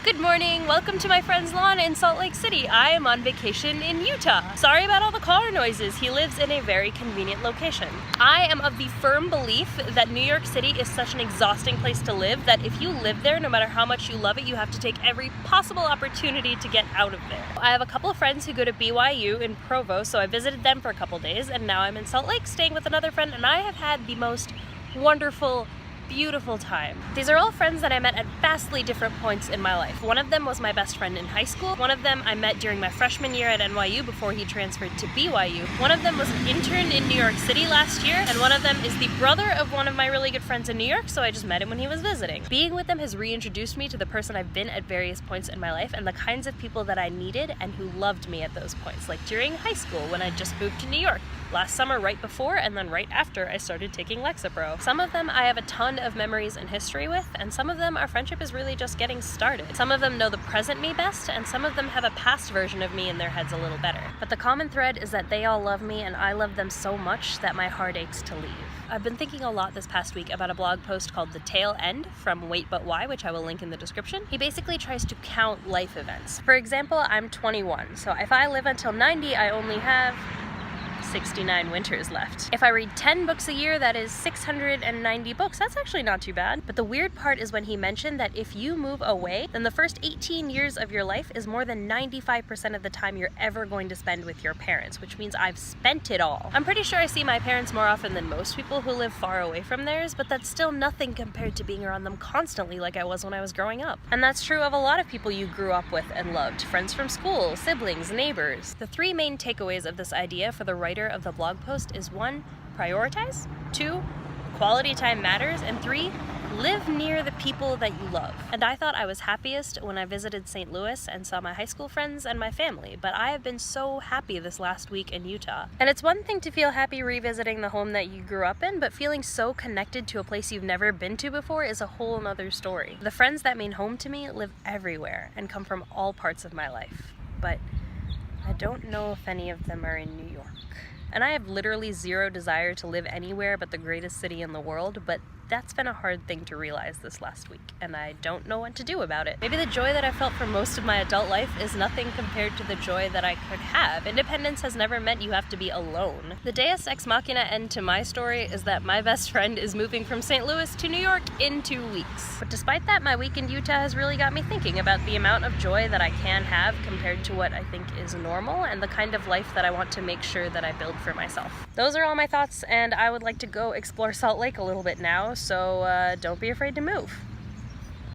Good morning, welcome to my friend's lawn in Salt Lake City. I am on vacation in Utah. Sorry about all the car noises, he lives in a very convenient location. I am of the firm belief that New York City is such an exhausting place to live that if you live there, no matter how much you love it, you have to take every possible opportunity to get out of there. I have a couple of friends who go to BYU in Provo, so I visited them for a couple days, and now I'm in Salt Lake staying with another friend, and I have had the most wonderful, beautiful time. These are all friends that I met at vastly different points in my life. One of them was my best friend in high school. One of them I met during my freshman year at NYU before he transferred to BYU. One of them was an intern in New York City last year, and one of them is the brother of one of my really good friends in New York, so I just met him when he was visiting. Being with them has reintroduced me to the person I've been at various points in my life and the kinds of people that I needed and who loved me at those points, like during high school when I just moved to New York, last summer right before and then right after I started taking Lexapro. Some of them I have a ton of memories and history with, and some of them our friendship is really just getting started. Some of them know the present me best, and some of them have a past version of me in their heads a little better. But the common thread is that they all love me and I love them so much that my heart aches to leave. I've been thinking a lot this past week about a blog post called The Tail End from Wait But Why, which I will link in the description. He basically tries to count life events. For example, I'm 21, so if I live until 90, I only have 69 winters left. If I read 10 books a year, that is 690 books. That's actually not too bad. But the weird part is when he mentioned that if you move away, then the first 18 years of your life is more than 95% of the time you're ever going to spend with your parents, which means I've spent it all. I'm pretty sure I see my parents more often than most people who live far away from theirs, but that's still nothing compared to being around them constantly like I was when I was growing up. And that's true of a lot of people you grew up with and loved, friends from school, siblings, neighbors. The three main takeaways of this idea for the writer of the blog post is 1, prioritize, 2, quality time matters, and 3, live near the people that you love. And I thought I was happiest when I visited St. Louis and saw my high school friends and my family, but I have been so happy this last week in Utah. And it's one thing to feel happy revisiting the home that you grew up in, but feeling so connected to a place you've never been to before is a whole nother story. The friends that mean home to me live everywhere and come from all parts of my life, but I don't know if any of them are in New York. And I have literally zero desire to live anywhere but the greatest city in the world, but that's been a hard thing to realize this last week, and I don't know what to do about it. Maybe the joy that I felt for most of my adult life is nothing compared to the joy that I could have. Independence has never meant you have to be alone. The deus ex machina end to my story is that my best friend is moving from St. Louis to New York in 2 weeks. But despite that, my week in Utah has really got me thinking about the amount of joy that I can have compared to what I think is normal, and the kind of life that I want to make sure that I build for myself. Those are all my thoughts, and I would like to go explore Salt Lake a little bit now, so don't be afraid to move.